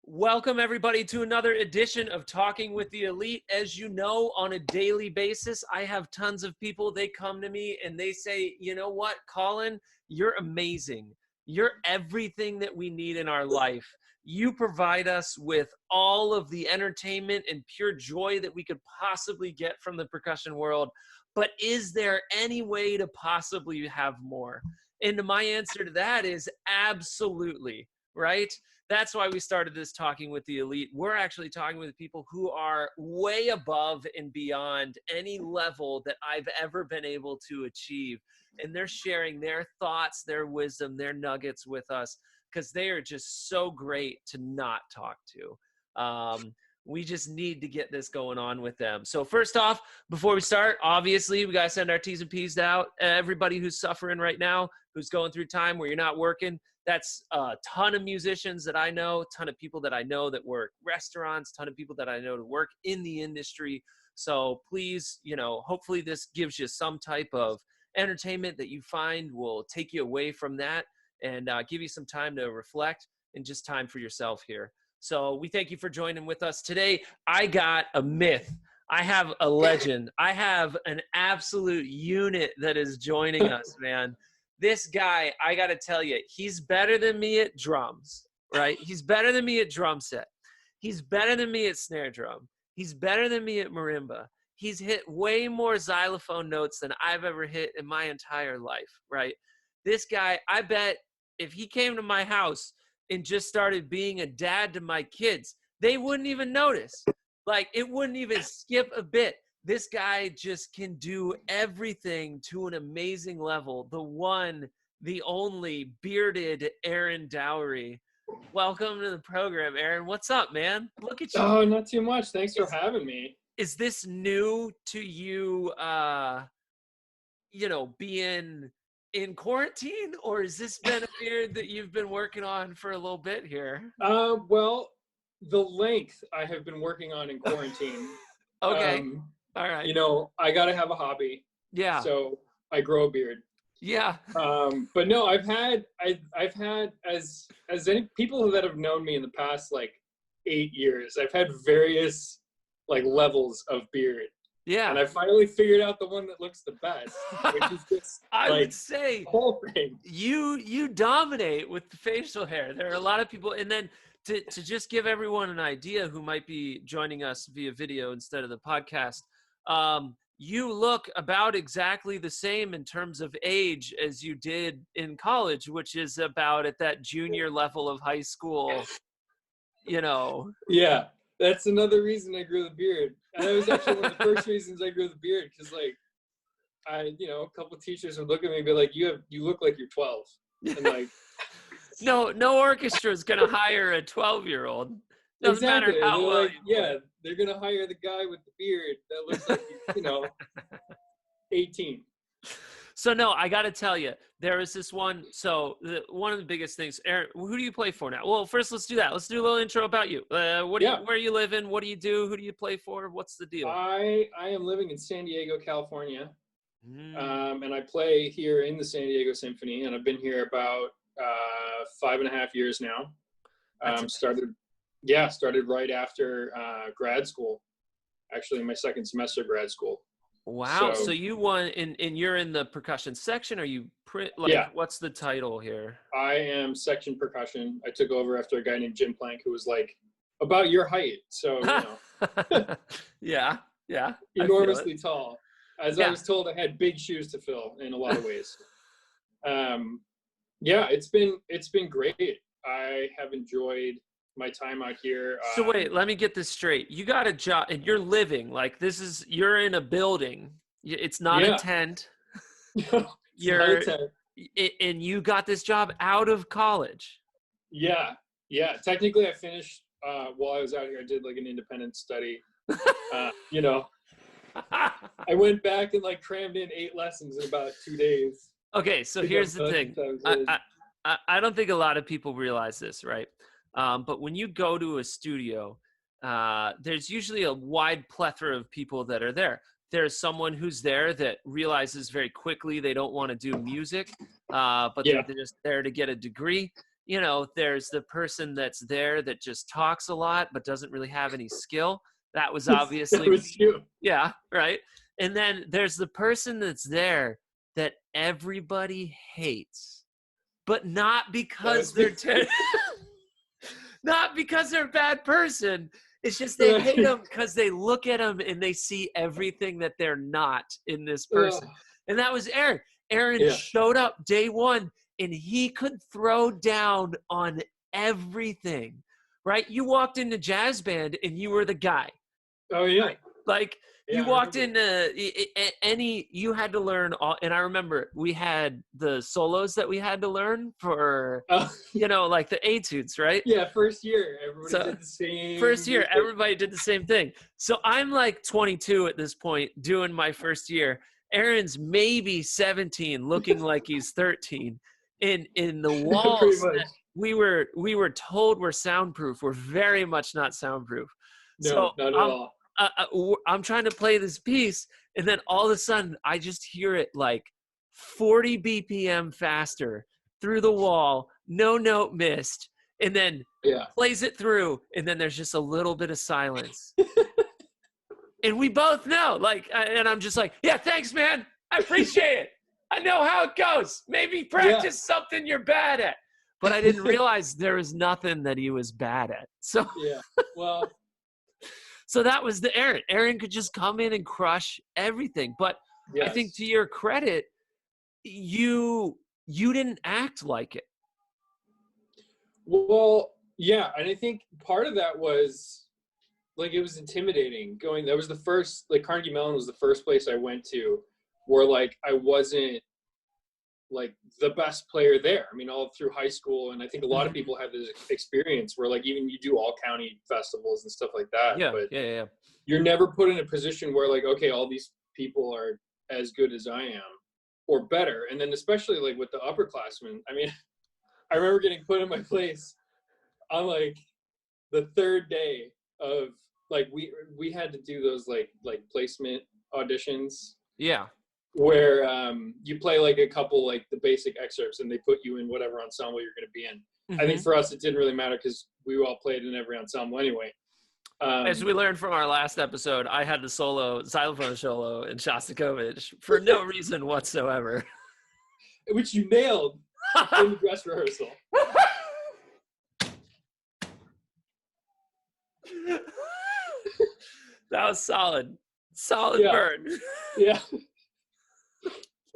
Welcome, everybody, to another edition of Talking with the Elite. As you know, on a daily basis, I have tons of people. They come to me and they say, you know what, Colin, you're amazing. You're everything that we need in our life. You provide us with all of the entertainment and pure joy that we could possibly get from the percussion world. But is there any way to possibly have more? And my answer to that is absolutely, right? That's why we started this Talking with the Elite. We're actually talking with people who are way above and beyond any level that I've ever been able to achieve. And they're sharing their thoughts, their wisdom, their nuggets with us because they are just so great to not talk to. We just need to get this going on with them. So first off, before we start, obviously, we got to send our T's and P's out. Everybody who's suffering right now, who's going through time where you're not working, that's a ton of musicians that I know, a ton of people that I know that work restaurants, a ton of people that I know that work in the industry. So please, hopefully this gives you some type of entertainment that you find will take you away from that and give you some time to reflect and just time for yourself here. So we thank you for joining with us today. I got a myth. I have a legend. I have an absolute unit that is joining us, man. This guy, I got to tell you, he's better than me at drums, right? He's better than me at drum set. He's better than me at snare drum. He's better than me at marimba. He's hit way more xylophone notes than I've ever hit in my entire life, right? This guy, I bet if he came to my house and just started being a dad to my kids, they wouldn't even notice. Like, it wouldn't even skip a bit. This guy just can do everything to an amazing level. The one, the only bearded Erin Dowrey. Welcome to the program, Erin. What's up, man? Look at you. Oh, not too much. Thanks for having me. Is this new to you, being in quarantine, or has this been a beard that you've been working on for a little bit here? Well, the length I have been working on in quarantine. Okay. All right. I got to have a hobby. Yeah. So I grow a beard. Yeah. But no, I've had as any people that have known me in the past, 8 years, I've had various levels of beard. Yeah. And I finally figured out the one that looks the best, which is just I would say the whole thing. You dominate with the facial hair. There are a lot of people, and then to just give everyone an idea who might be joining us via video instead of the podcast, you look about exactly the same in terms of age as you did in college, which is about at that junior level of high school, Yeah, that's another reason I grew the beard. And that was actually one of the first reasons I grew the beard, because a couple of teachers would look at me and be like, you look like you're 12. And no orchestra is going to hire a 12-year-old. Doesn't exactly. matter how well they're going to hire the guy with the beard that looks like, 18. So no, I got to tell you, there is this one. So one of the biggest things, Erin, who do you play for now? Well, first let's do that. Let's do a little intro about you. Where are you living? What do you do? Who do you play for? What's the deal? I am living in San Diego, California. And I play here in the San Diego Symphony, and I've been here about 5.5 years now. Started right after grad school, actually my second semester of grad school. Wow. So you won, and you're in the percussion section? Are you what's the title here? I am section percussion. I took over after a guy named Jim Plank, who was about your height. So, Yeah. Enormously tall. As I was told, I had big shoes to fill in a lot of ways. It's been great. I have enjoyed my time out here. So wait, let me get this straight. You got a job and you're living you're in a building. It's not a tent. You're not a tent. And you got this job out of college. Yeah. Technically I finished while I was out here. I did an independent study. I went back and crammed in 8 lessons in about 2 days. Okay, so here's the thing. I don't think a lot of people realize this, right? But when you go to a studio, there's usually a wide plethora of people that are there. There's someone who's there that realizes very quickly they don't want to do music, but they're just there to get a degree. you know, there's the person that's there that just talks a lot but doesn't really have any skill. That was That obviously was you. yeah, right. And then there's the person that's there that everybody hates, but not because they're not because they're a bad person. It's just they hate them because they look at them and they see everything that they're not in this person. And that was Aaron. Aaron showed up day one and he could throw down on everything, right? You walked into jazz band and you were the guy. Oh, yeah. Right? Like, you walked into you had to learn all, and I remember we had the solos that we had to learn for, you know, like the etudes, right? Yeah, first year, everybody did the same. First year, everybody did the same thing. So I'm like 22 at this point, doing my first year. Aaron's maybe 17, looking like he's 13. In the walls that we were told were soundproof, were very much not soundproof. No, so not at all. I'm trying to play this piece, and then all of a sudden I just hear it like 40 BPM faster through the wall, no note missed, and then plays it through, and then there's just a little bit of silence. And we both know, like, and I'm just like, yeah, thanks, man. I appreciate it. I know how it goes. Maybe practice something you're bad at. But I didn't realize there was nothing that he was bad at. So well. So that was the Aaron. Aaron could just come in and crush everything. But I think to your credit, you didn't act like it. Well, yeah. And I think part of that was, like, it was intimidating going. That was the first, like, Carnegie Mellon was the first place I went to where, like, I wasn't, like, the best player there. I mean, all through high school, and I think a lot of people have this experience where, like, even you do all county festivals and stuff like that. But you're never put in a position where, like, okay, all these people are as good as I am or better. And then especially, like, with the upperclassmen, I mean, I remember getting put in my place on, like, the third day of, like, we had to do those like placement auditions. Yeah. Where you play, like, a couple, like, the basic excerpts, and they put you in whatever ensemble you're going to be in. Mm-hmm. I think for us, it didn't really matter because we all played in every ensemble anyway. As we learned from our last episode, I had the xylophone solo in Shostakovich for no reason whatsoever. Which you nailed in the dress rehearsal. That was solid. Solid burn. Yeah.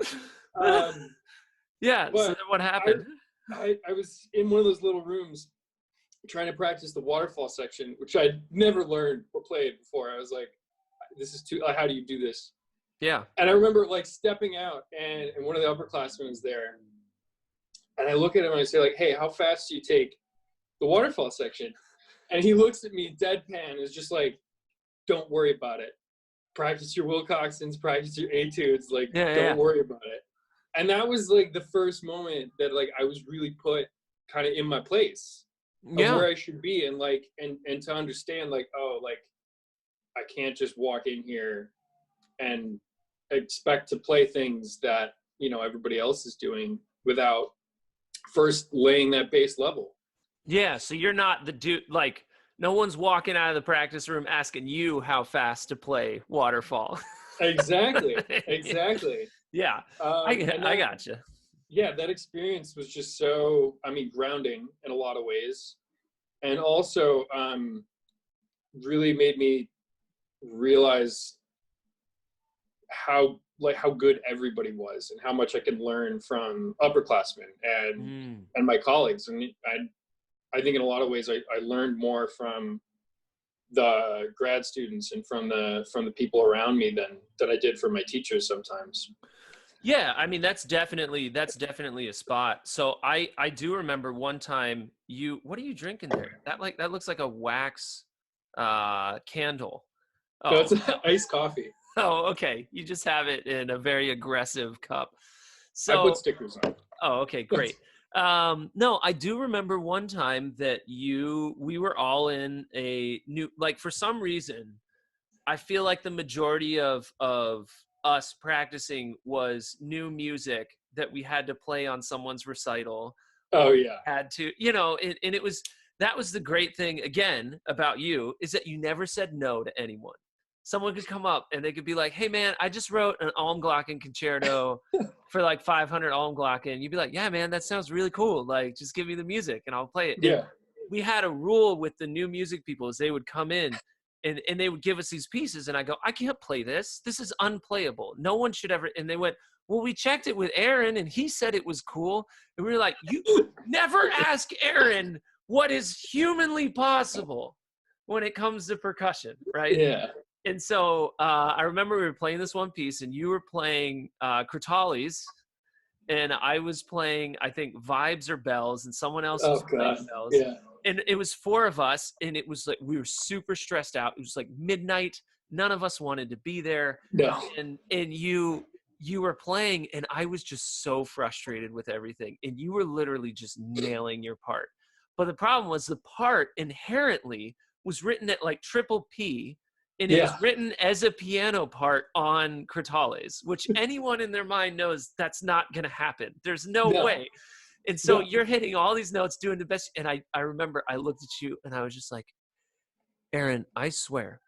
So then what happened? I was in one of those little rooms trying to practice the waterfall section, which I'd never learned or played before. I was like, this is too, how do you do this? Yeah. And I remember, like, stepping out, and one of the upperclassmen was there, and I look at him and I say, like, hey, how fast do you take the waterfall section? And he looks at me deadpan and is just like, don't worry about it. Practice your Wilcoxons, practice your etudes, like, don't worry about it. And that was, like, the first moment that, like, I was really put kind of in my place of where I should be, and, like, and to understand, like, oh, like, I can't just walk in here and expect to play things that, you know, everybody else is doing without first laying that base level. Yeah, so you're not the dude, like, no one's walking out of the practice room asking you how fast to play Waterfall. Exactly. Yeah, I gotcha. Yeah, that experience was just so, I mean, grounding in a lot of ways. And also really made me realize how good everybody was and how much I could learn from upperclassmen and my colleagues. And I think in a lot of ways I learned more from the grad students and from the people around me than I did from my teachers sometimes. Yeah, I mean, that's definitely a spot. So I do remember one time what are you drinking there? That looks like a wax candle. Oh, no, it's iced coffee. Oh, okay. You just have it in a very aggressive cup. So I put stickers on. Oh, okay, great. No, I do remember one time that we were all in a new, like, for some reason, I feel like the majority of us practicing was new music that we had to play on someone's recital, Oh yeah. had to, you know, and it was, that was the great thing again about you, is that you never said no to anyone. Someone could come up and they could be like, hey man, I just wrote an Almglocken concerto for like 500 Almglocken. You'd be like, yeah man, that sounds really cool. Like, just give me the music and I'll play it. Yeah. And we had a rule with the new music people, is they would come in and they would give us these pieces and I go, I can't play this. This is unplayable. No one should ever. And they went, well, we checked it with Aaron and he said it was cool. And we were like, you never ask Aaron what is humanly possible when it comes to percussion, right? Yeah. And so I remember we were playing this one piece and you were playing Crotales and I was playing, I think, Vibes or Bells, and someone else was playing Bells. Yeah. And it was 4 of us, and it was like, we were super stressed out. It was like midnight. None of us wanted to be there. No. And you were playing, and I was just so frustrated with everything. And you were literally just nailing your part. But the problem was the part inherently was written at like triple P, and it was written as a piano part on Crotales, which anyone in their mind knows that's not going to happen. There's no way. And so you're hitting all these notes, doing the best. And I remember I looked at you and I was just like, Aaron, I swear,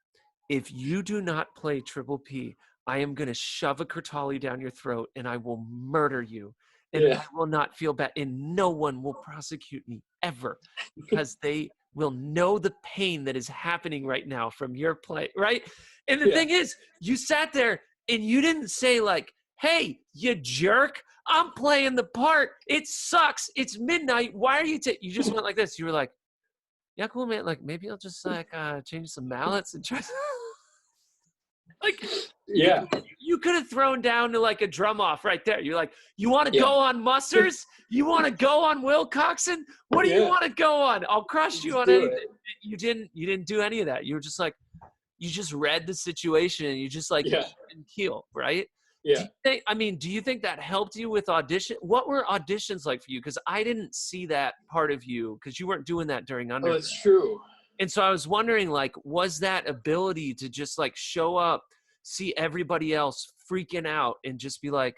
if you do not play triple P, I am going to shove a Crotale down your throat and I will murder you. And I will not feel bad. And no one will prosecute me ever, because they will know the pain that is happening right now from your play, right? And the thing is, you sat there and you didn't say like, hey, you jerk, I'm playing the part. It sucks. It's midnight. Why are you you just went like this. You were like, yeah, cool, man. Like, maybe I'll just like change some mallets and try. Like, you could have thrown down to like a drum off right there. You're like, you want to go on Mussers? You want to go on Wilcoxon? What do you want to go on? I'll crush you on anything. You didn't do any of that. You were just like, you just read the situation and you just like didn't keel, right? Yeah. Do you think that helped you with audition? What were auditions like for you? Because I didn't see that part of you, because you weren't doing that during undergrad. Oh, that's true. And so I was wondering, like, was that ability to just like show up, see everybody else freaking out and just be like,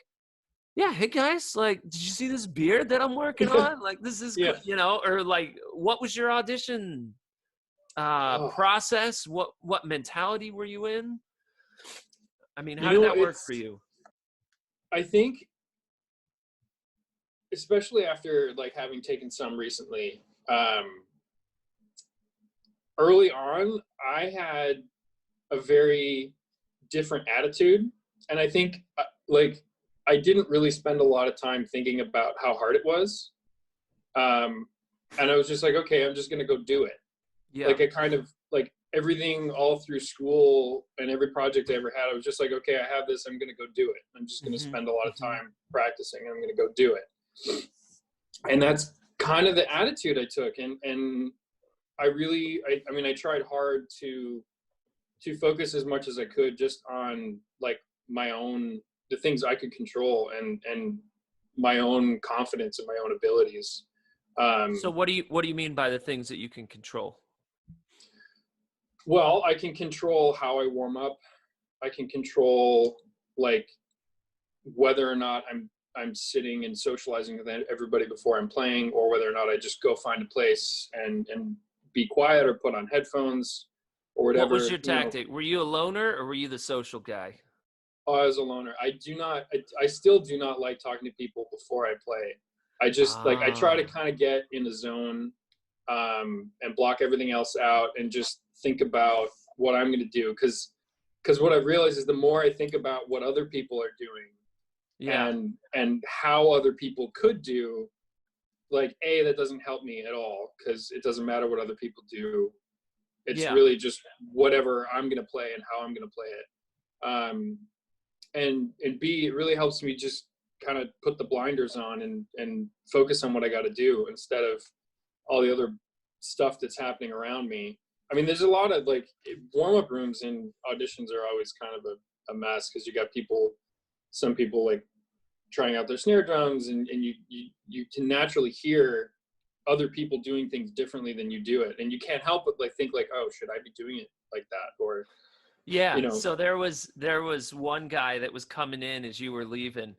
yeah, hey guys, like, did you see this beard that I'm working on? Like, this is, you know, or like, what was your audition process? What mentality were you in? I mean, how did that work for you? I think, especially after like having taken some recently, early on, I had a very different attitude. And I think like I didn't really spend a lot of time thinking about how hard it was. And I was just like, okay, I'm just going to go do it. Yeah. Like I kind of like everything all through school and every project I ever had, I was just like, okay, I have this, I'm going to go do it. I'm just going to spend a lot of time practicing. I'm going to go do it. And that's kind of the attitude I took. And I really, I mean, I tried hard to focus as much as I could just on like my own, the things I could control and my own confidence and my own abilities. So what do you mean by the things that you can control? Well, I can control how I warm up. I can control like whether or not I'm sitting and socializing with everybody before I'm playing, or whether or not I just go find a place and be quiet or put on headphones or whatever. What was your tactic? Were you a loner or were you the social guy? Oh, I was a loner. I still do not like talking to people before I play. I just like, I try to kind of get in the zone and block everything else out and just think about what I'm going to do. Cause what I've realized is the more I think about what other people are doing and how other people could do, like, that doesn't help me at all. Cause it doesn't matter what other people do. It's really just whatever I'm going to play and how I'm going to play it. And B, it really helps me just kind of put the blinders on and focus on what I got to do instead of all the other stuff that's happening around me. I mean, there's a lot of like warm-up rooms and auditions are always kind of a mess because you got some people like trying out their snare drums and you can naturally hear other people doing things differently than you do it. And you can't help but like think like, oh, should I be doing it like that? Or, you know. So there was one guy that was coming in as you were leaving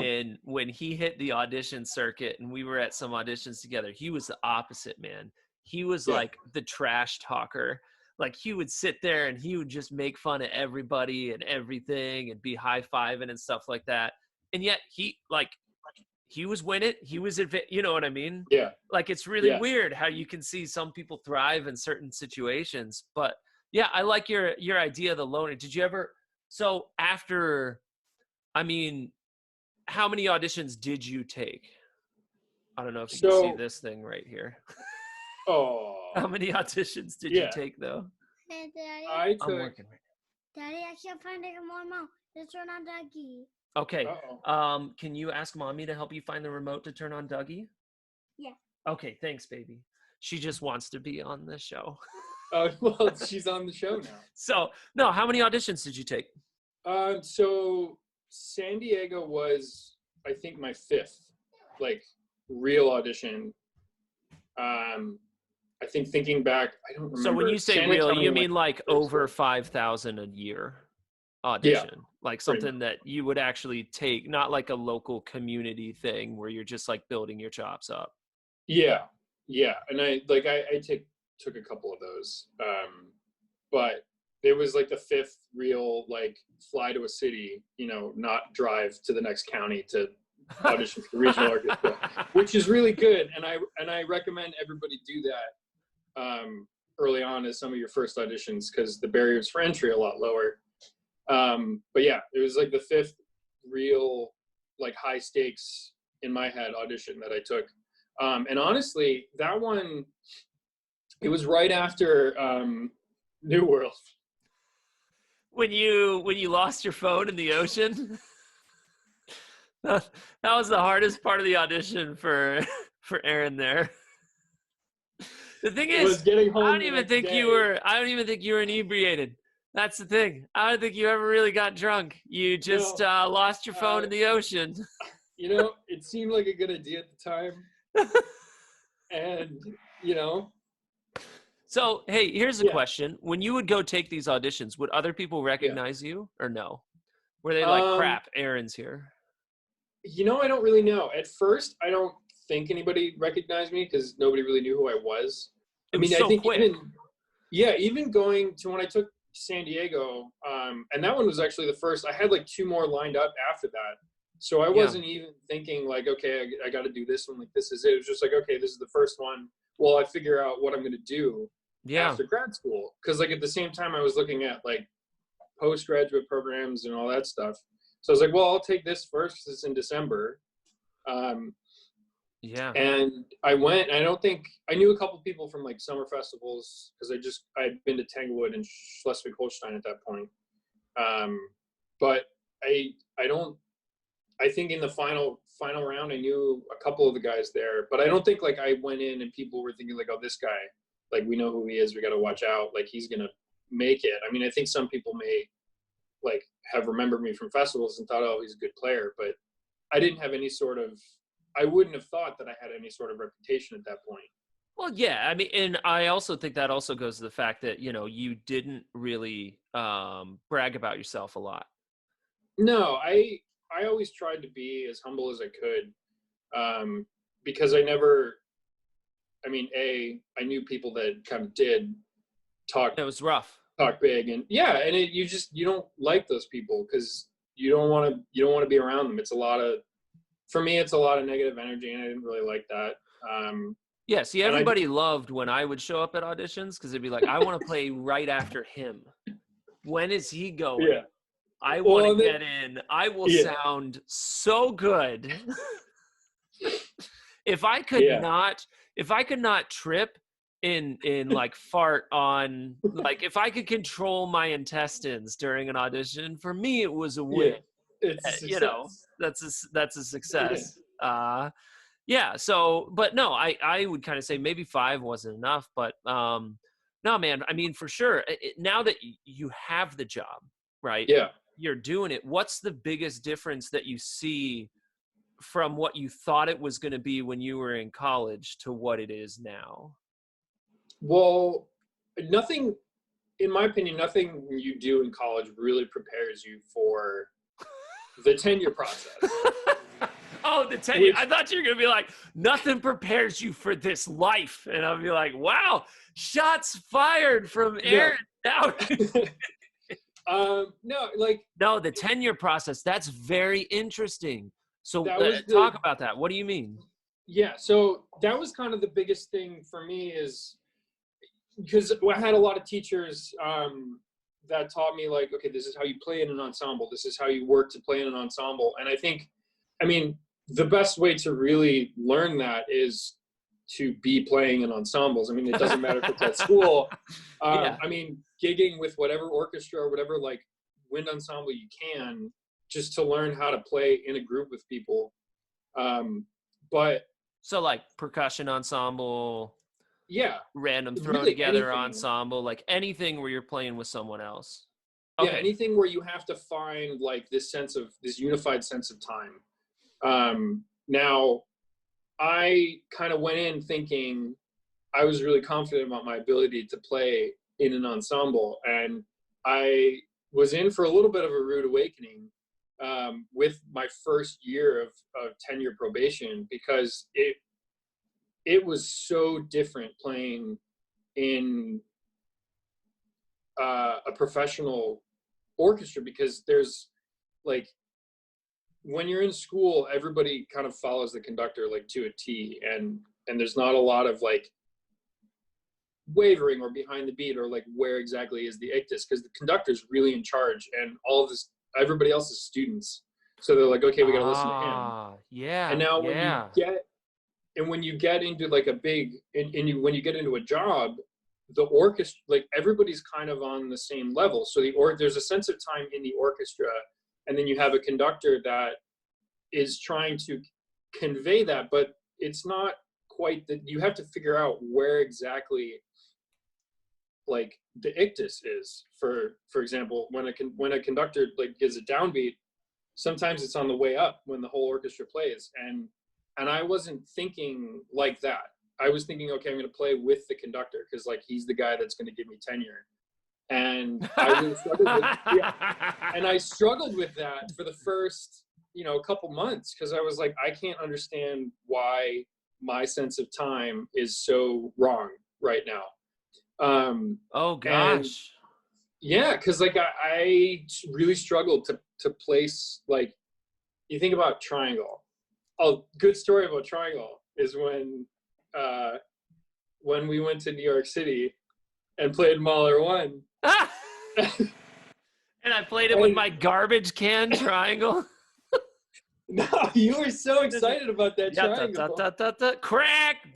And when he hit the audition circuit and we were at some auditions together, he was the opposite, man. He was like the trash talker. Like he would sit there and he would just make fun of everybody and everything and be high-fiving and stuff like that. And yet he was winning. He was, you know what I mean? Yeah. Like it's really weird how you can see some people thrive in certain situations. But yeah, I like your idea of the loner. Did you ever, so after, I mean, how many auditions did you take? I don't know if you can see this thing right here. Oh. How many auditions did you take though? Hey, Daddy. I took. I'm working right now. Daddy, I can't find it more now. Let's turn on Dougie. Okay. Can you ask Mommy to help you find the remote to turn on Dougie? Yeah. Okay, thanks, baby. She just wants to be on the show. Oh, well, she's on the show now. So, no, how many auditions did you take? So San Diego was, I think, my 5th, like, real audition. I think thinking back, I don't remember. So when you say real, you mean like over 5,000 a year audition? Yeah, like something that you would actually take, not like a local community thing where you're just like building your chops up. Yeah. And I took a couple of those. But it was like the 5th real, like, fly to a city, you know, not drive to the next county to audition for the regional orchestra, which is really good. And I recommend everybody do that early on as some of your first auditions, because the barriers for entry are a lot lower. But yeah, it was like the 5th real, like, high stakes in my head audition that I took. And honestly, that one, it was right after New World. When you lost your phone in the ocean? That was the hardest part of the audition for Erin there. The thing is, I don't even think you were inebriated. That's the thing. I don't think you ever really got drunk. You just lost your phone in the ocean. You know, it seemed like a good idea at the time. And, you know. So, hey, here's a question. When you would go take these auditions, would other people recognize you or no? Were they like, crap, Erin's here? You know, I don't really know. At first, I don't think anybody recognized me because nobody really knew who I was. I mean, I think quick. even going to when I took San Diego, and that one was actually the first. I had like 2 more lined up after that. So I wasn't even thinking like, okay, I got to do this one. Like, this is it. It was just like, okay, this is the first one. Well, I figure out what I'm going to do after grad school. Because like at the same time, I was looking at like postgraduate programs and all that stuff. So I was like, well, I'll take this first because it's in December. And I went, and I knew a couple people from like summer festivals because I had been to Tanglewood and Schleswig-Holstein at that point. But I think in the final round, I knew a couple of the guys there, but I don't think like I went in and people were thinking like, oh, this guy, like, we know who he is. We got to watch out. Like, he's going to make it. I mean, I think some people may like have remembered me from festivals and thought, oh, he's a good player, but I didn't have any sort of, I wouldn't have thought that I had any sort of reputation at that point. Well, yeah, I mean, and I also think that also goes to the fact that, you know, you didn't really brag about yourself a lot. No, I always tried to be as humble as I could, because I knew people that kind of did talk. It was rough. Talk big, and you don't like those people because you don't want to be around them. For me, it's a lot of negative energy, and I didn't really like that. Yeah, see, everybody loved when I would show up at auditions because they'd be like, I want to play right after him. When is he going? Yeah. I want to get in. I will sound so good. If I could not trip in like fart on, like, if I could control my intestines during an audition, for me it was a win. It's you know, that's a success. So, but no, I would kind of say maybe 5 wasn't enough, but no, man, I mean, for sure, now that you have the job, right? Yeah. You're doing it. What's the biggest difference that you see from what you thought it was going to be when you were in college to what it is now? Well, nothing, in my opinion, nothing you do in college really prepares you for the tenure process. Oh, the tenure. I thought you were going to be like, nothing prepares you for this life. And I'll be like, wow, shots fired from Erin Dowrey. No, like. No, the tenure process. That's very interesting. So talk about that. What do you mean? Yeah, so that was kind of the biggest thing for me, is because I had a lot of teachers that taught me, like, okay, this is how you play in an ensemble. This is how you work to play in an ensemble. And I mean, the best way to really learn that is to be playing in ensembles. I mean, it doesn't matter if it's at school. I mean, gigging with whatever orchestra or whatever, like, wind ensemble you can, just to learn how to play in a group with people. So like percussion ensemble, random thrown really together anything. Ensemble, like anything where you're playing with someone else. Okay. Yeah, anything where you have to find like this unified sense of time. Now, I kind of went in thinking I was really confident about my ability to play in an ensemble, and I was in for a little bit of a rude awakening with my first year of tenure probation, because it was so different playing in a professional orchestra, because there's like, when you're in school, everybody kind of follows the conductor like to a T, and there's not a lot of like wavering or behind the beat or like where exactly is the ictus, because the conductor's really in charge and all of this, everybody else is students, so they're like, okay, we got to listen to him. Yeah. And now when you get into like a big when you get into a job, the orchestra, like, everybody's kind of on the same level, so there's a sense of time in the orchestra, and then you have a conductor that is trying to convey that, but it's not quite that. You have to figure out where exactly like the ictus is. For example, when a conductor like gives a downbeat, sometimes it's on the way up when the whole orchestra plays, and I wasn't thinking like that. I was thinking, okay, I'm going to play with the conductor because like he's the guy that's going to give me tenure. And I really struggled with that for the first couple months, because I was like, I can't understand why my sense of time is so wrong right now. Oh gosh. Because like I really struggled to place, like, you think about triangle. A good story about triangle is when we went to New York City and played Mahler 1. And I played it with my garbage can triangle. No, you were so excited about that triangle. Crack,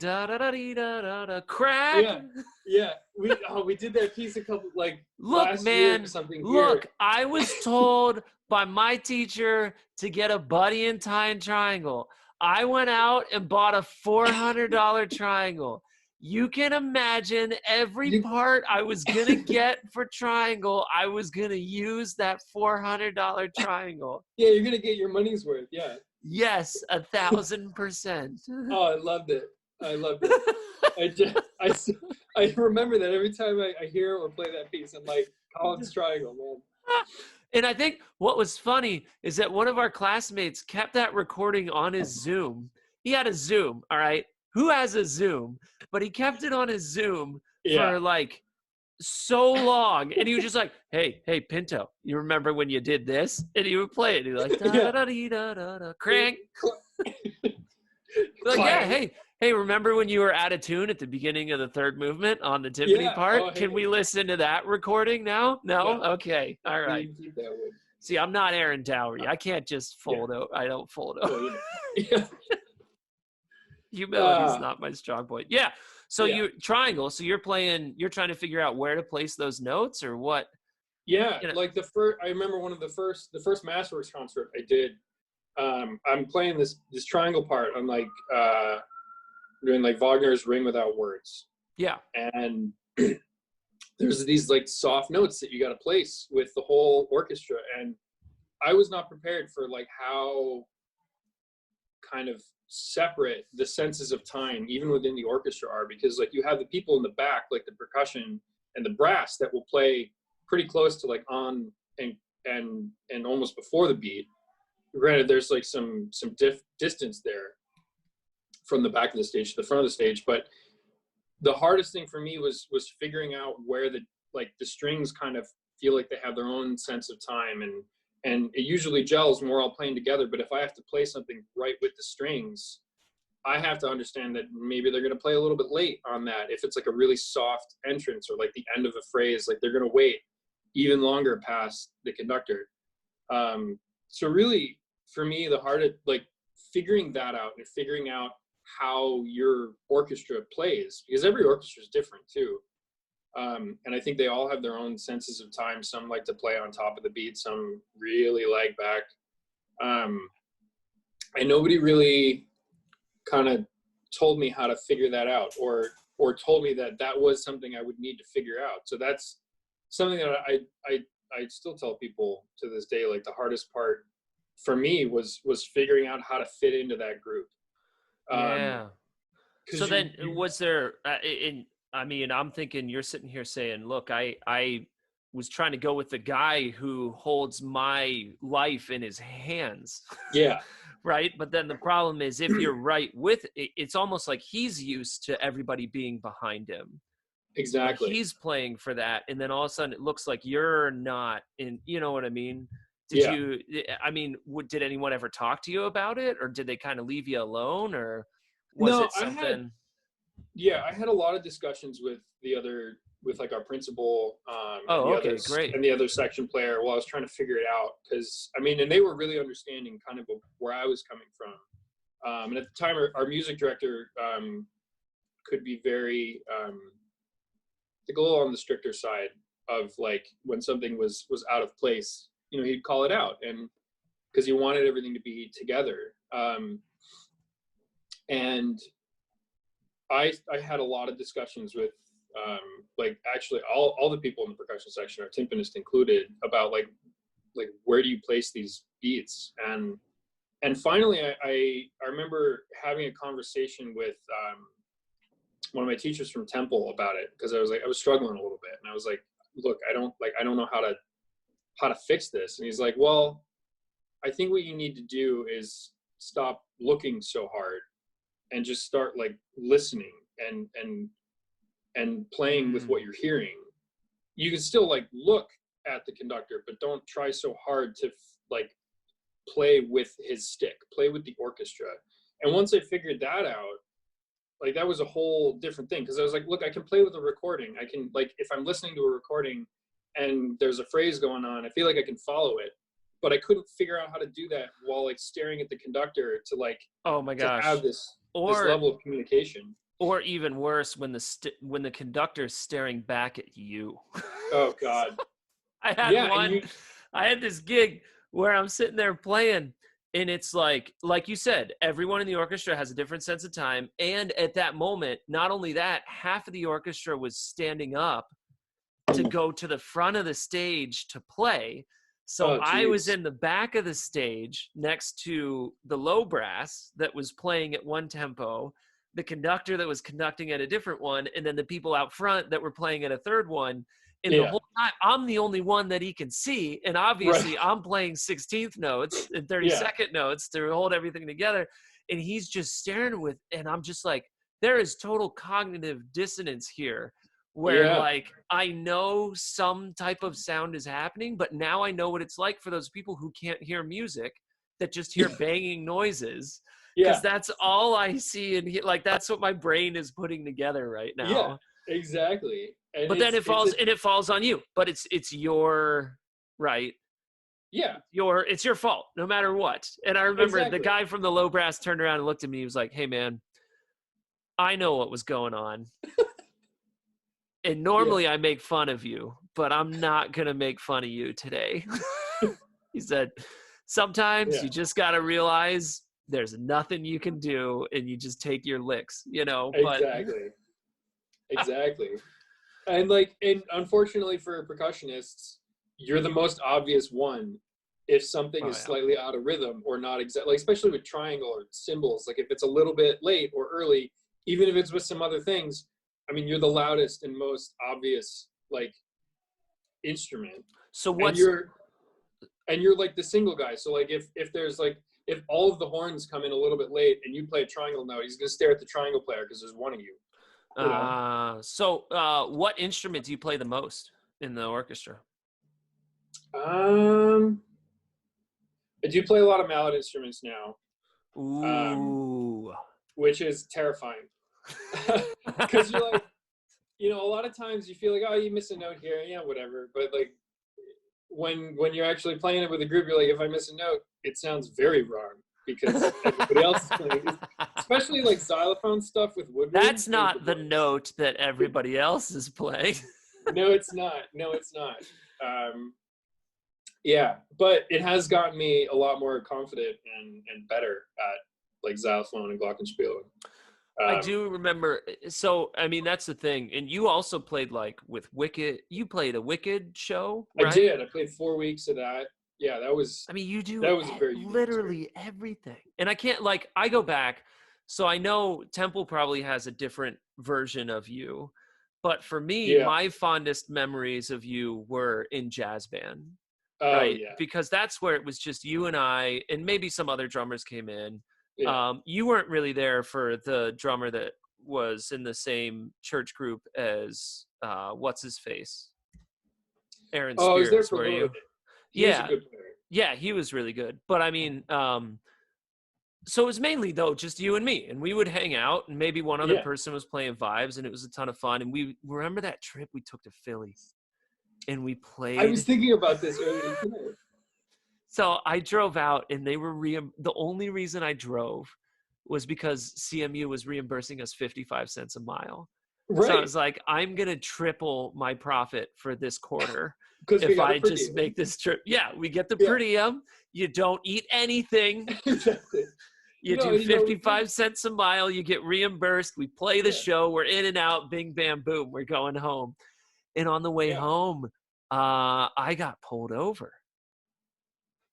crack. Yeah. We did that piece a couple, like, look, last man, year or something. Look, I was told by my teacher to get a Buddy and Tyne triangle. I went out and bought a $400 triangle. You can imagine every part I was going to get for triangle, I was going to use that $400 triangle. Yeah, you're going to get your money's worth, yeah. Yes, 1,000%. Oh, I loved it. I remember that every time I hear or play that piece, I'm like, Colin's triangle, man. And I think what was funny is that one of our classmates kept that recording on his Zoom. He had a Zoom, all right? Who has a Zoom? But he kept it on his Zoom for like so long. And he was just like, hey, Pinto, you remember when you did this? And he would play it. He'd be like, da-da-dee-da-da-da, crank. Like, yeah, hey, remember when you were out of tune at the beginning of the third movement on the timpani part? Oh, Can we listen to that recording now? No? Yeah. Okay. All right. See, I'm not Erin Dowrey. I can't just fold out. I don't fold out. Humility is not my strong point. Yeah. So you triangle. So you're trying to figure out where to place those notes or what? Yeah. Like I remember one of the first Masterworks concert I did. I'm playing this triangle part. I'm like, doing like Wagner's Ring Without Words. Yeah. And there's these like soft notes that you got to place with the whole orchestra. And I was not prepared for like how kind of separate the senses of time, even within the orchestra, are, because like you have the people in the back, like the percussion and the brass, that will play pretty close to like on and almost before the beat. granted, there's like some distance there from the back of the stage to the front of the stage, but the hardest thing for me was figuring out where the strings kind of feel like they have their own sense of time, and it usually gels when we're all playing together. But if I have to play something right with the strings, I have to understand that maybe they're going to play a little bit late on that. If it's like a really soft entrance or like the end of a phrase, like they're going to wait even longer past the conductor. So really, for me, the hardest, like figuring that out and figuring out how your orchestra plays, because every orchestra is different too. And I think they all have their own senses of time. Some like to play on top of the beat, some really lag back. And nobody really kind of told me how to figure that out, or told me that that was something I would need to figure out. So that's something that I still tell people to this day, like the hardest part for me was figuring out how to fit into that group. Yeah. So then was there, I mean, I'm thinking you're sitting here saying, look, I was trying to go with the guy who holds my life in his hands. Yeah. Right. But then the problem is, if you're right with it, it's almost like he's used to everybody being behind him. Exactly. Like he's playing for that. And then all of a sudden it looks like you're not in, you know what I mean? Did did anyone ever talk to you about it, or did they kind of leave you alone, or was it something? I had a lot of discussions with like our principal, Great. and the other section player while I was trying to figure it out. Cause I mean, and they were really understanding kind of where I was coming from. And at the time our music director, could be very, like a little on the stricter side of like when something was out of place, you know, he'd call it out, and because he wanted everything to be together. And I had a lot of discussions with like actually all the people in the percussion section, our timpanist included, about like where do you place these beats. And finally I remember having a conversation with one of my teachers from Temple about it, because I was struggling a little bit, and I was like, look, I don't know how to fix this. And he's like, well, I think what you need to do is stop looking so hard and just start like listening and playing with what you're hearing. You can still like look at the conductor, but don't try so hard to like play with his stick, play with the orchestra. And once I figured that out, like that was a whole different thing, because I was like, look, I can play with a recording. I can, like, if I'm listening to a recording and there's a phrase going on, I feel like I can follow it. But I couldn't figure out how to do that while like staring at the conductor to like, oh my gosh, to have this level of communication. Or even worse, when the conductor's staring back at you. Oh God. I had this gig where I'm sitting there playing, and it's like you said, everyone in the orchestra has a different sense of time. And at that moment, not only that, half of the orchestra was standing up to go to the front of the stage to play. So I was in the back of the stage next to the low brass that was playing at one tempo, the conductor that was conducting at a different one, and then the people out front that were playing at a third one. And the whole time, I'm the only one that he can see. And obviously, I'm playing 16th notes and 32nd notes to hold everything together. And he's just staring and I'm just like, there is total cognitive dissonance here, where like, I know some type of sound is happening, but now I know what it's like for those people who can't hear music, that just hear banging noises. Because that's all I see, and like that's what my brain is putting together right now. Yeah, exactly. And but then it falls on you. But it's your right. Yeah. It's your fault, no matter what. And I remember the guy from the low brass turned around and looked at me. He was like, "Hey, man, I know what was going on. And normally I make fun of you, but I'm not gonna make fun of you today." He said, "Sometimes you just gotta realize there's nothing you can do, and you just take your licks, you know." Exactly. And unfortunately for percussionists, you're the most obvious one if something is slightly out of rhythm or not exactly, like, especially with triangle or cymbals. Like if it's a little bit late or early, even if it's with some other things, I mean, you're the loudest and most obvious like instrument. So and you're like the single guy. So like if there's like if all of the horns come in a little bit late and you play a triangle note, he's gonna stare at the triangle player because there's one of you. You know? So what instrument do you play the most in the orchestra? I do play a lot of mallet instruments now. Ooh. Which is terrifying. Because you're like, you know, a lot of times you feel like, oh, you miss a note here, yeah, whatever. But like when you're actually playing it with a group, you're like, if I miss a note, it sounds very wrong because everybody else is playing it. Especially like xylophone stuff with woodwind. That's not the note that everybody else is playing. No, it's not. Yeah, but it has gotten me a lot more confident and better at like xylophone and glockenspiel. I do remember. So, I mean, that's the thing. And you also played like with Wicked. You played a Wicked show, right? I did. I played 4 weeks of that. Yeah, that was. I mean, you do that was a very literally everything. And I can't like. I go back. So I know Temple probably has a different version of you, but for me, my fondest memories of you were in jazz band. Oh, right? Yeah. Because that's where it was just you and I, and maybe some other drummers came in. Yeah. You weren't really there for the drummer that was in the same church group as what's his face, Aaron Spears. Oh, I was there for were a you? little bit. He was a good player. Yeah, he was really good. But I mean, so it was mainly though just you and me, and we would hang out, and maybe one other person was playing vibes, and it was a ton of fun. And we remember that trip we took to Philly, and we played. I was thinking about this earlier today. So I drove out, and they were the only reason I drove was because CMU was reimbursing us 55 cents a mile. Right. So I was like, I'm gonna triple my profit for this quarter if I just make this trip. Yeah, we get the per diem. You don't eat anything. Exactly. You do 55 cents a mile. You get reimbursed. We play the show. We're in and out. Bing, bam, boom. We're going home. And on the way home, I got pulled over.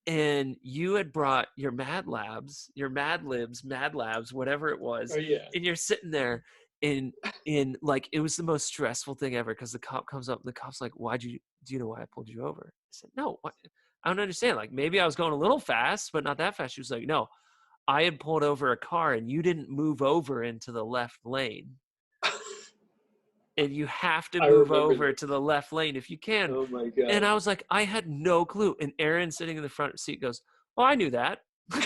And you had brought your Mad Labs, whatever it was. Oh, yeah. And you're sitting there in like, it was the most stressful thing ever because the cop comes up and the cop's like, do you know why I pulled you over? I said, no, what? I don't understand. Like, maybe I was going a little fast, but not that fast. She was like, no, I had pulled over a car and you didn't move over into the left lane. And you have to move over to the left lane if you can. Oh my God. And I was like, I had no clue. And Erin sitting in the front seat goes, oh, I knew that. I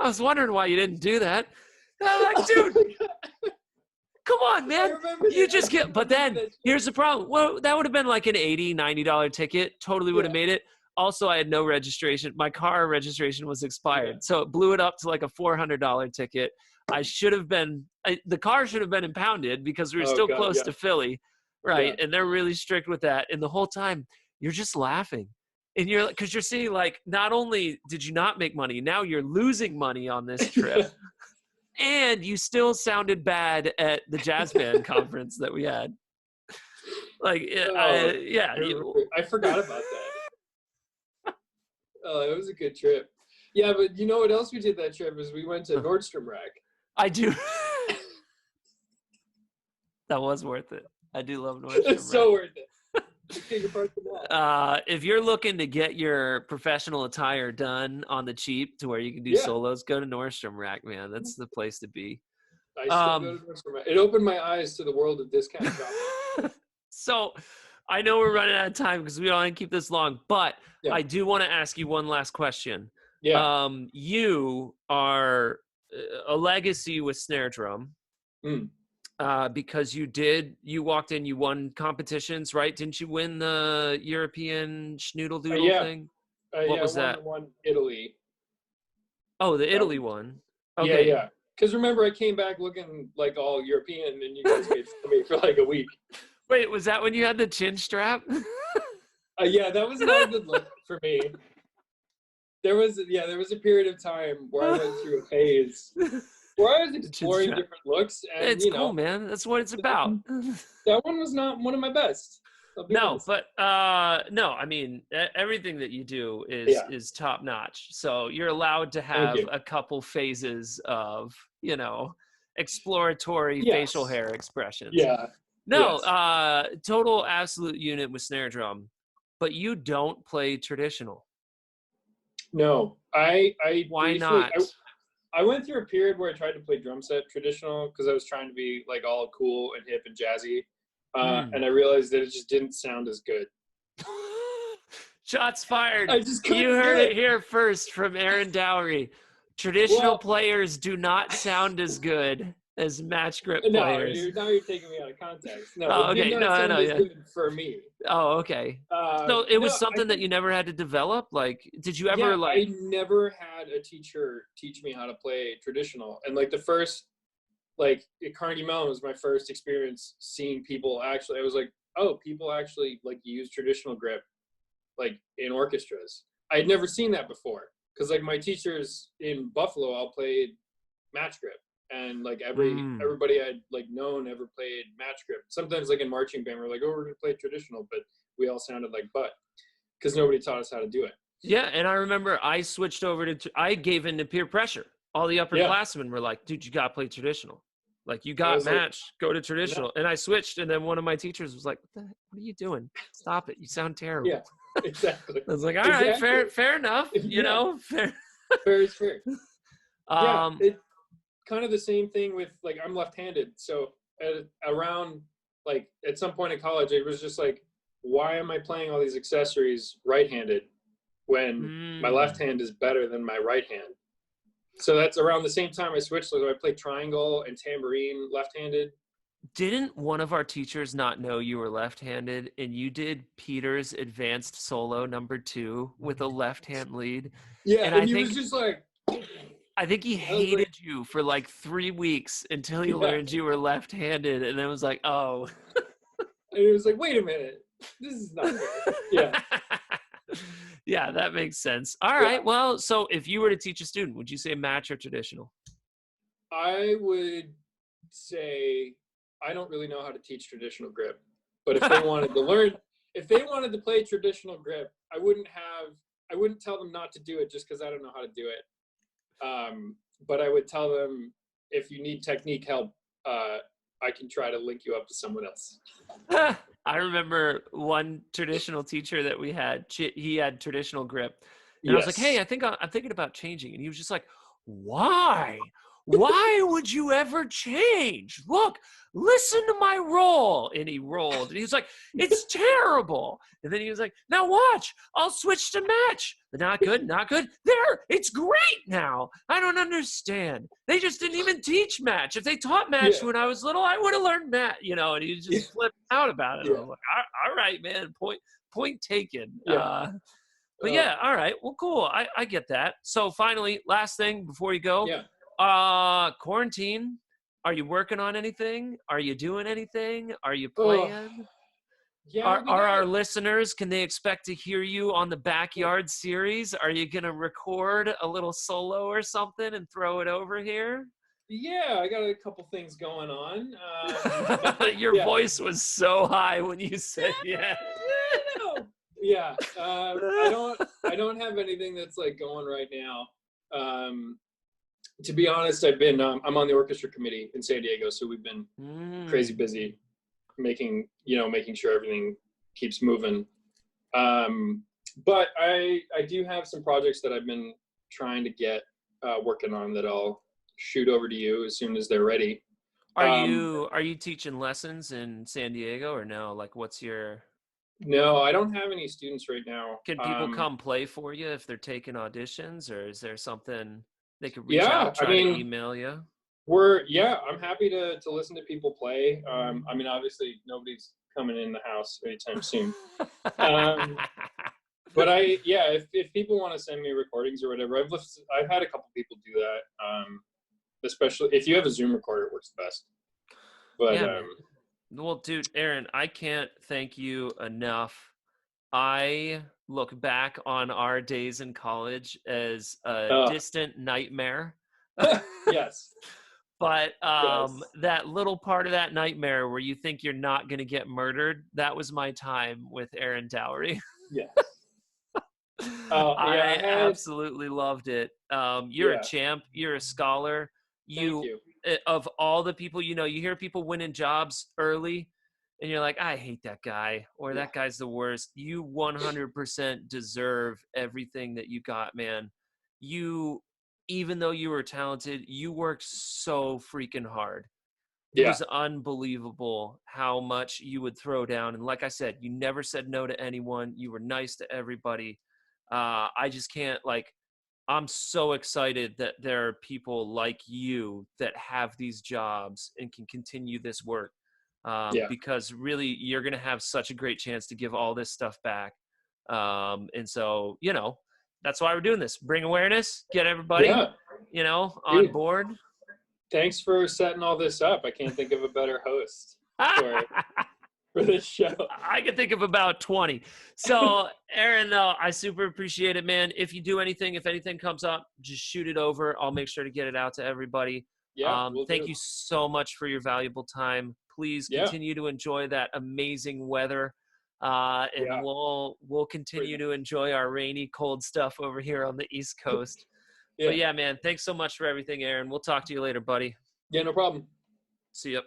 was wondering why you didn't do that. And I'm like, dude, come on, man. You just get, but then here's the problem. Well, that would have been like an $80, $90 ticket. Totally would have made it. Also, I had no registration. My car registration was expired. So it blew it up to like a $400 ticket. The car should have been impounded because we were still close to Philly. Right. Yeah. And they're really strict with that. And the whole time you're just laughing. And you're like, because you're seeing like, not only did you not make money, now you're losing money on this trip. And you still sounded bad at the jazz band conference that we had. Like, I forgot about that. Oh, it was a good trip. Yeah, but you know what else we did that trip is we went to Nordstrom Rack. I do. That was worth it. I do love Nordstrom Rack. It's so worth it. If you're looking to get your professional attire done on the cheap to where you can do solos, go to Nordstrom Rack, man. That's the place to be. I still go to Nordstrom Rack. It opened my eyes to the world of discount shopping. So I know we're running out of time because we don't want to keep this long, but I do want to ask you one last question. Yeah. You are a legacy with snare drum. Because you walked in, you won competitions, right? Didn't you win the European schnoodle doodle thing? What was that? I won Italy. Oh, the Italy one. Okay. Yeah. Because remember, I came back looking like all European, and you guys made fun of me for like a week. Wait, was that when you had the chin strap? Yeah, that was not a good look for me. There was a period of time where I went through a phase where I was exploring different looks, and it's cool, man. That's what it's about. That one was not one of my best. No, but no, I mean, everything that you do is top notch. So you're allowed to have a couple phases of, exploratory facial hair expressions. Yeah. No, total absolute unit with snare drum. But you don't play traditional. No, I Why briefly, not? I went through a period where I tried to play drum set traditional because I was trying to be like all cool and hip and jazzy, and I realized that it just didn't sound as good. Shots fired. I just couldn't You do heard it it. here first from Erin Dowrey. Traditional Well, players do not sound as good as match grip no, players. now you're taking me out of context. No, Oh, it did okay. not No, sound no, as yeah. good for me. Oh, okay. So it No, was something that you never had to develop? Like, did you ever I never had a teacher teach me how to play traditional. And like the first, like at Carnegie Mellon was my first experience seeing people actually, I was like, oh, people actually like use traditional grip like in orchestras. I had never seen that before. Cause like my teachers in Buffalo all played match grip. And like everybody I'd like known ever played match grip. Sometimes like in marching band, we're like, oh, we're gonna play traditional, but we all sounded like butt because nobody taught us how to do it. Yeah, and I remember I switched over to I gave in to peer pressure. All the upperclassmen were like, dude, you got to play traditional. Like, you got match, go to traditional. And I switched, and then one of my teachers was like, what are you doing? Stop it. You sound terrible. Yeah, exactly. I was like, all right, fair enough. You know, fair. Fair is fair. It's kind of the same thing with, like, I'm left-handed. So around, like, at some point in college, it was just like, why am I playing all these accessories right-handed when my left hand is better than my right hand? So that's around the same time I switched. Like I played triangle and tambourine left-handed. Didn't one of our teachers not know you were left-handed, and you did Peter's Advanced Solo #2 with a left-hand lead? Yeah, and I think was just like, I think he hated you for like 3 weeks until he learned you were left-handed, and then was like, oh. And it was like, wait a minute, this is not fair. Yeah. Yeah, that makes sense. All right. Well, so if you were to teach a student, would you say match or traditional? I would say I don't really know how to teach traditional grip, but if they wanted to learn, if they wanted to play traditional grip, I wouldn't tell them not to do it just because I don't know how to do it. But I would tell them, if you need technique help, I can try to link you up to someone else. I remember one traditional teacher that we had, he had traditional grip. And I was like, hey, I'm thinking about changing. And he was just like, why? Why would you ever change? Look, listen to my roll. And he rolled. And he was like, it's terrible. And then he was like, now watch. I'll switch to match. Not good, not good. There, it's great now. I don't understand. They just didn't even teach match. If they taught match when I was little, I would have learned match, you know, and he just flipped out about it. I'm like, all right, man, point taken. But yeah, all right. Well, cool. I get that. So finally, last thing before you go. Quarantine. Are you working on anything? Are you doing anything? Are you playing? Are our listeners, can they expect to hear you on the Backyard series? Are you going to record a little solo or something and throw it over here? Yeah, I got a couple things going on. Your voice was so high when you said Yeah, I don't have anything that's like going right now. To be honest, I've been I'm on the orchestra committee in San Diego, so we've been crazy busy making sure everything keeps moving. But I do have some projects that I've been trying to get working on that I'll shoot over to you as soon as they're ready. Are you teaching lessons in San Diego or no? Like, what's your... No, I don't have any students right now. Can people come play for you if they're taking auditions, or is there something they could reach out, try to email you? I'm happy to listen to people play. I mean, obviously nobody's coming in the house anytime soon. But if people want to send me recordings or whatever, I've had a couple people do that. Especially if you have a Zoom recorder, it works the best. But well, dude, Erin, I can't thank you enough. I look back on our days in college as a distant nightmare. Yes. But that little part of that nightmare where you think you're not going to get murdered, that was my time with Erin Dowrey. Yes. I absolutely loved it. You're a champ. You're a scholar. Thank you. Of all the people, you hear people winning jobs early, and you're like, I hate that guy, or Yeah. that guy's the worst. You 100% deserve everything that you got, man. You, even though you were talented, you worked so freaking hard. It Yeah. was unbelievable how much you would throw down. And like I said, you never said no to anyone. You were nice to everybody. I just can't, like, I'm so excited that there are people like you that have these jobs and can continue this work. Yeah. Because really you're going to have such a great chance to give all this stuff back. And so, you know, that's why we're doing this. Bring awareness, get everybody, Yeah. you know, on Dude. board. Thanks for setting all this up. I can't think of a better host for this show. I can think of about 20. So, Erin, I super appreciate it, man. If you do anything, if anything comes up, just shoot it over. I'll make sure to get it out to everybody. Yeah. Thank you so much for your valuable time. Please continue to enjoy that amazing weather. And we'll continue to enjoy our rainy, cold stuff over here on the East Coast. But yeah, man, thanks so much for everything, Erin. We'll talk to you later, buddy. Yeah, no problem. See ya.